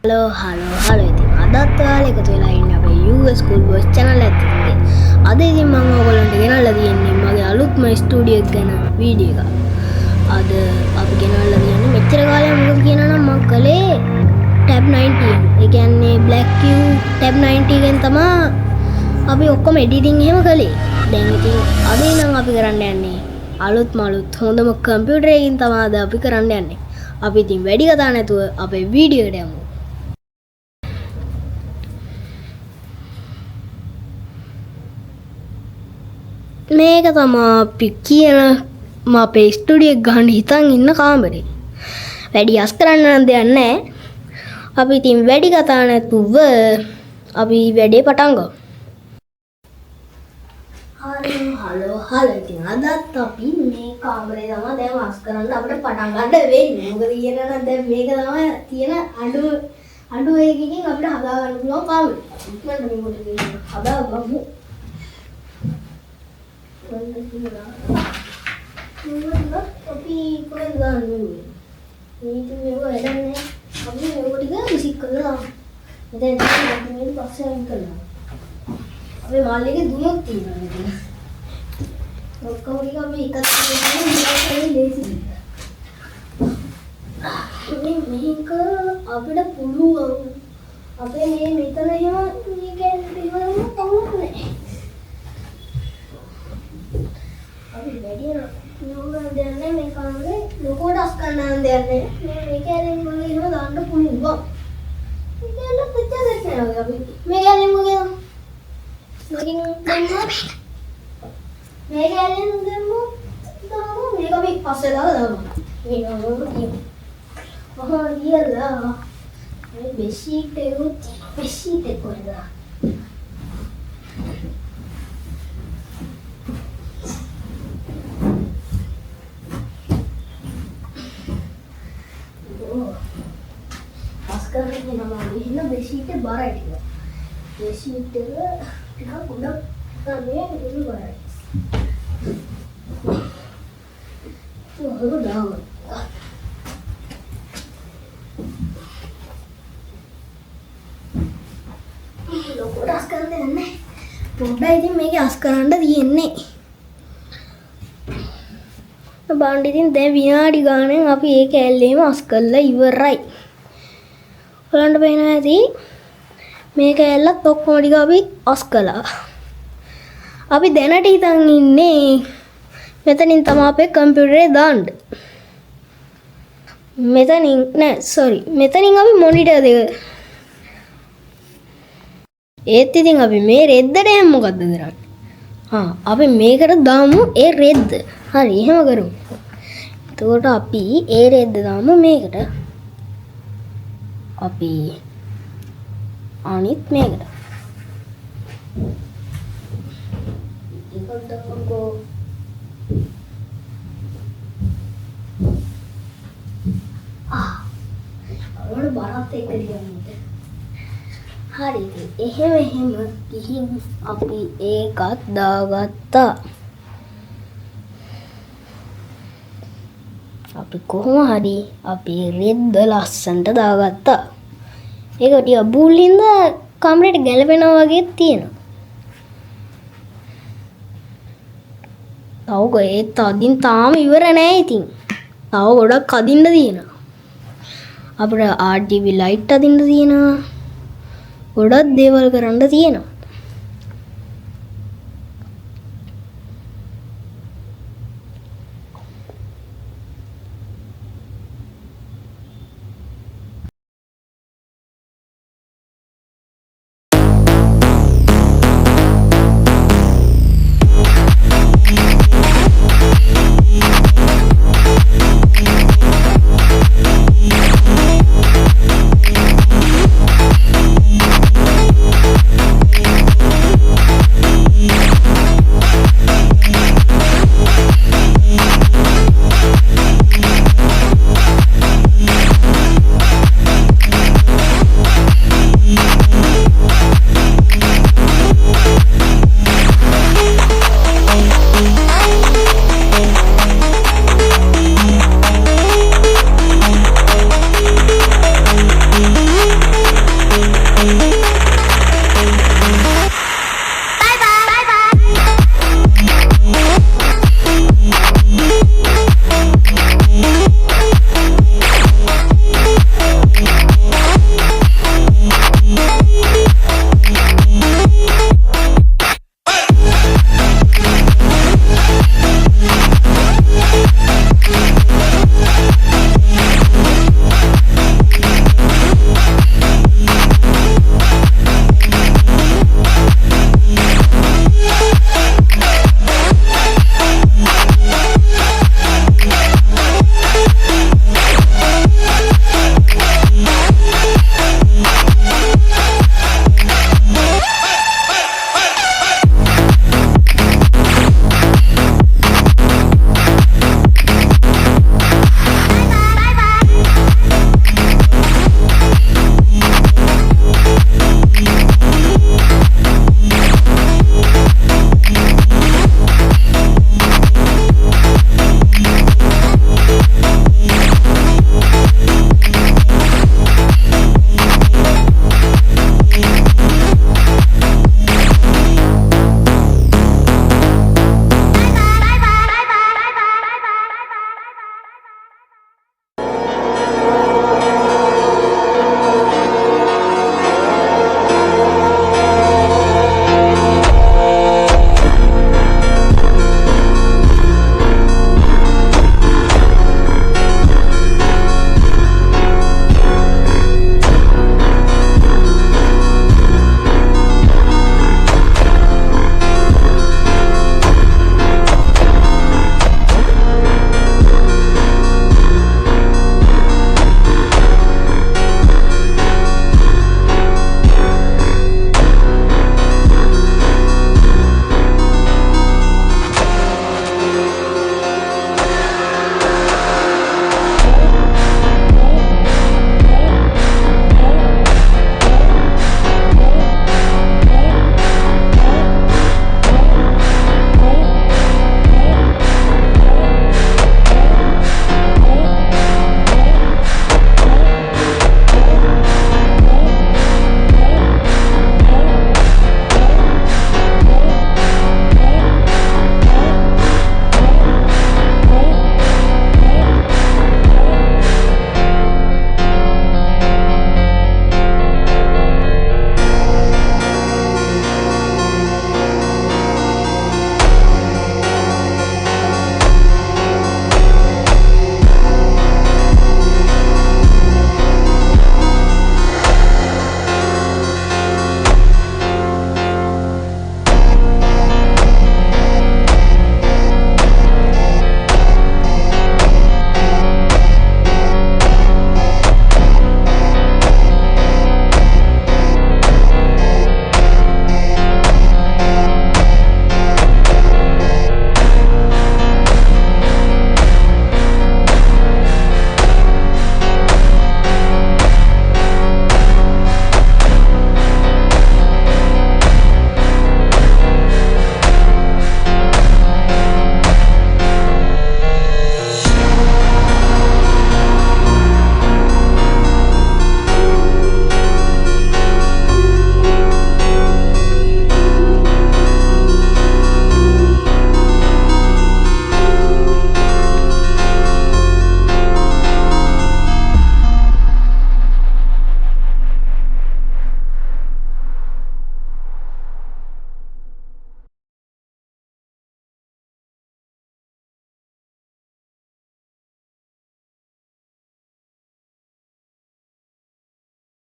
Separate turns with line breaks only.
Hello ඉතින් අදත් ඔයාලා එකතු වෙලා ඉන්නේ අපේ US School Boys channel එකේ. අද ඉතින් මම ඔයගොල්ලන්ට ගෙනල්ලා තියෙන්නේ මගේ අලුත්ම ස්ටුඩියෝ එක ගැන වීඩියෝ එකක්. අද අපි ගෙනල්ලා තියෙන්නේ මෙච්චර කාලයක් මොකද කියනවා නම් මම කළේ tab 90. ඒ කියන්නේ Black Cube tab 90 එකෙන් තමයි අපි ඔක්කොම එඩිටින් එහෙම කළේ. දැන් ඉතින් අද ඉඳන් අපි කරන්න යන්නේ අලුත් හොඳම කම්පියුටර් එකකින් තමයි අද අපි කරන්න යන්නේ. අපි ඉතින් වැඩි කතා නැතුව අපේ වීඩියෝ එකට යමු. මේක තමයි අපි කියන අපේ ස්ටුඩියෝ එක ගන්න හිතන් ඉන්න කාමරේ. වැඩි අස් කරන්න නම් දෙයක් නැහැ. අපි ඉතින් වැඩි කතා නැතුව අපි වැඩේ පටන් ගමු. හලෝ ඉතින් අදත් අපි මේ කාමරේ තමයි දැන් අස් කරන්න අපිට පටන් ගන්න වෙන්නේ. මොකද කියනවා නම් දැන් මේක තමයි තියෙන අඩු එකකින් අපිට හදා ගන්න පුළුවන් කාමරේ. ඉක්මනට මේකට ගිහින් හදා ගමු. අපි කොහෙන්ද ගන්නේ? මේක මේක වැඩන්නේ. අපි මේක ටික විසික් කරලා දැන් අපි මේ පස්සේ අයින් කරනවා. අපේ මාළේගේ දුනක් තියෙනවා නේද? ඔක්කොම ටික අපි එකත් කරලා ලේසි. මේක අපිට පුළුවන්. අපේ මේ මෙතන එහෙම මේක එහෙම තවන්නේ. අපි වැඩි නෝගන් දෙන්නේ මේ කාමරේ ලොකෝට අස් කරන්න දෙන්නේ. මේක ඇලෙන් මගේ එහෙම දාන්න පුළුවන්. මේක ඇල්ල පිටද කරනවා අපි. මේක ඇලෙන් මගේ මේක ඇලෙන් දෙමු. මේක අපි පස්සේ දාලා මේක නෝගන් කියමු. කියලා මේ බෙෂීට් එක කොහෙද? අස්කරන්නේ නම ඉන්න බෙෂීට් එක බරයි ටික. බෙෂීට් එක ටිකක් උඩ තමයි ඉන්නේ බරයි. ඔහොම දාන්න. ලොකෝට අස් කරන්නේ නැහැ. පොඩ්ඩයි ඉතින් මේක අස් කරන්න තියෙන්නේ. බාණ්ඩ ඉතින් දැන් විනාඩි ගානෙන් අපි ඒ කැල්ලේම අස් කරලා ඉවරයි. ඔයාලන්ට පේනවා ඇති මේ කැල්ලත් ඔක්කොම ටික අපි අස් කළා. අපි දැනට හිතන් ඉන්නේ මෙතනින් තමයි අපේ කම්පියුටරේ දාන්න. මෙතනින් අපි මොනිටර් දෙක. ඒත් ඉතින් අපි මේ රෙද්දට යමු මොකද්ද කරන්නේ? අපි මේකට දාමු ඒ රෙද්ද. හරි එහෙම කරමු. එතකොට අපි ඒ රෙද්ද දාමු මේකට. අපි අනිත් මේකට. ඒකට දාමුකෝ. අවුල බරත් එක්ක දියන්නේ. හරි ඉතින් එහෙම ගිහින් අපි ඒකත් දාගත්තා. අපි කොහොම හරි අපේ රෙද්ද ලස්සනට දාගත්තා. ඒක ටික බූලින්ද කමරේට ගැලපෙනවා වගේ තියෙනවා. තව අදින් තාම ඉවර නෑ ඉතින්. තව ගොඩක් අදින්න තියෙනවා. අපිට RGB ලයිට් අදින්න තියෙනවා. ගොඩක් දේවල් කරන්න තියෙනවා.